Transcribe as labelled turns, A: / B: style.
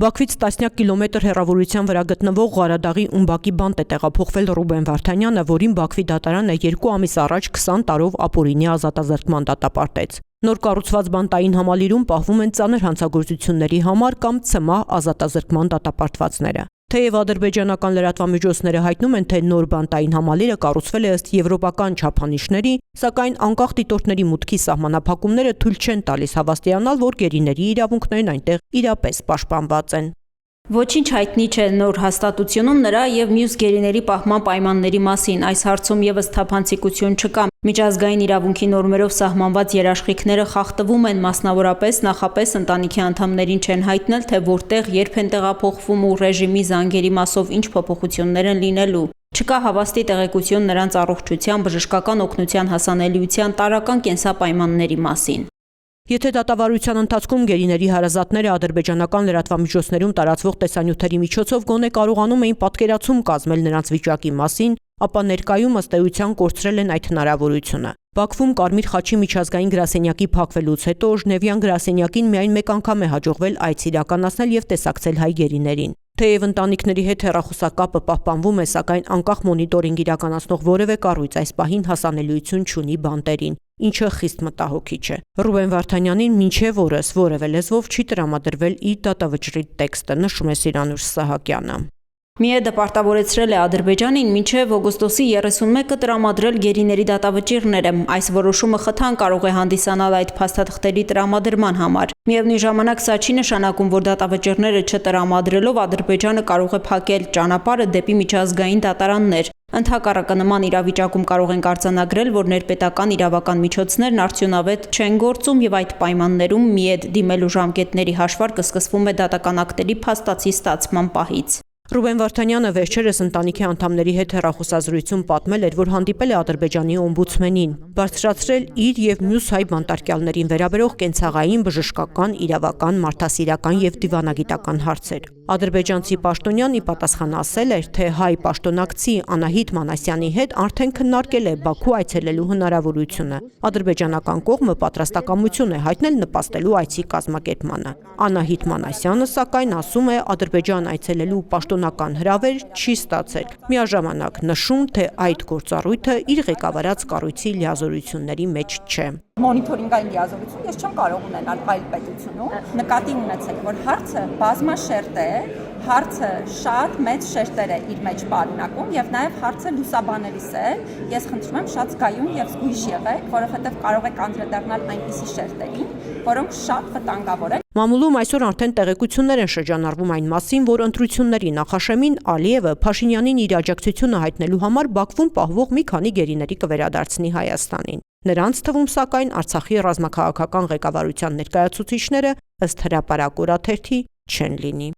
A: Բաքվից տասնյակ կիլոմետր հեռավորության վրա գտնվող Ղարադաղի Ումբակի բանտ է տեղափոխվել Ռուբեն Վարդանյանը, որին Բաքվի դատարանը 2 ամիս առաջ 20 տարով ապօրինի ազատազրկման դատապարտեց։ Նոր կառուցված բանտային համալիրում պահվում են ծանր հանցագործությունների համար կամ ցմահ ազատազրկման դատապարտվածները։ Թեև ադրբեջանական լրատվամիջոցները հայտնում են, թե նոր բանտային համալիրը կառուցվել է ըստ եվրոպական չափանիշների, սակայն անկախ դիտորդների մուտքի սահմանափակումները թույլ չեն տալիս հավաստիանալ, որ գերիների իրավունքներն այնտեղ իրապես պաշտպանված են։
B: Ոչինչ հայտնի չէ նոր հաստատությունում նրա եւ մյուս գերիների պահման պայմանների մասին, այս հարցում եւս թափանցիկություն չկա։ Միջազգային իրավունքի նորմերով սահմանված երաշխիքները խախտվում են, մասնավորապես նախապես ընտանիքի անդամներին չեն հայտնել, թե որտեղ, երբ են տեղափոխվում ու ռեժիմի զանգերի մասով ինչ փոփոխություններ են լինելու։ Չկա հավաստի տեղեկություն նրանց առողջության, բժշկական օգնության հասանելիության, տարրական կենսապայմանների մասին։
A: Եթե դատավարության ընթացքում գերիների հարազատները ադրբեջանական լրատվամիջոցներում տարածվող տեսանյութերի միջոցով գոնե կարողանում էին պատկերացում կազմել նրանց վիճակի մասին, ապա ներկայում ըստ էության կորցրել են այդ հնարավորությունը։ Բաքվում Կարմիր խաչի միջազգային գրասենյակի փակվելուց հետո Ժնևյան գրասենյակին միայն մեկ անգամ է հաջողվել այց իրականացնել եւ տեսակցել հայ գերիներին։ Թեև ընտանիքների հետ հեռախոսակապը պահպանվում է, սակայն անկախ մոնիտորինգ իրականացնող որևէ կառույց այս պահին հասանելիություն չունի բանտերին, ինչը խիստ մտահոգիչ է։ Ռուբեն Վարդանյանին մինչև օրս որևէ լեզվով չի տրամադրվել իր դատավճռի տեքստը, նշում է Սիրանուշ Սահակյանը։
B: ՄԻԷ-ը պարտավորեցրել է Ադրբեջանին մինչև օգոստոսի 31-ը տրամադրել գերիների դատավճիռները։ Այս որոշումը խթան կարող է հանդիսանալ այդ փաստաթղթերի տրամադրման համար։ Միևնույն ժամանակ սա չի նշանակում, որ դատավճիռները չտրամադրելով Ադրբեջանը կարող է փակել ճանապարհը դեպի միջազգային դատարաններ։ Ընդհակառակը նման իրավիճակում կարող ենք արձանագրել, որ ներպետական իրավական միջոցներն արդյունավետ չեն գործում եւ այդ պայմաններում ՄԻԵ-դ դիմելու ժամկետների հաշվարկը սկսվում է դատական ակտերի փաստացի ստացման պահից։
A: Ռուբեն Վարդանյանը վերջերս ընտանիքի անդամների հետ հեռախոսազրույցում պատմել էր, որ հանդիպել է Ադրբեջանի օմբուդսմենին, բարձրացրել իր եւ մյուս հայ բանտարկյալներին վերաբերող կենցաղային, բժշկական, իրավական, մարդասիրական եւ դիվանագիտական հարցեր։ Ադրբեջանցի պաշտոնյան ի պատասխան ասել էր, թե հայ պաշտոնակցի Անահիտ Մանասյանի հետ արդեն քննարկել է Բաքու այցելելու հնարավորությունը։ Ադրբեջանական կողմը պատրաստակամություն է հայտնել նպաստելու այցի կազմակերպմանը։ Անահիտ Մանասյանը սակայն ասում է, Ադրբեջան այցելելու պաշտոնական հրավեր չի ստացել։ Միաժամանակ նշում, թե այդ գործառույթը իր ղեկավարած կառույցի լիազորությունների մեջ չէ։
C: Մոնիթորինգային լիազորություն ես չեմ կարող ունենալ այլ պետությունում։ Նկատի ունեցեք, որ հարցը բազմաշերտ է, հարցը շատ մեծ շերտեր է իր մեջ պարունակում եւ նաեւ հարցը լուսաբանելիս է։ Ես խնդրում եմ շատ զգայուն եւ զգույշ եղեք, որովհետեւ կարող եք անդրադառնալ այնպիսի շերտերին, որոնք շատ վտանգավոր են։
A: Մամուլում այսօր արդեն տեղեկություններ են շրջանառվում այն մասին, որ ընտրությունների նախաշեմին Ալիևը Փաշինյանին իր աջակցությունը հայտնելու համար Բաքվում պահվող մի քանի գերիների կվերադարձնի Հայաստանին։ Նրանց թվում սակայն Արցախի ռազմաքաղաքական ղեկավարության ներկայացուցիչները ըստ հրապարակ օրաթերթի չեն լինի։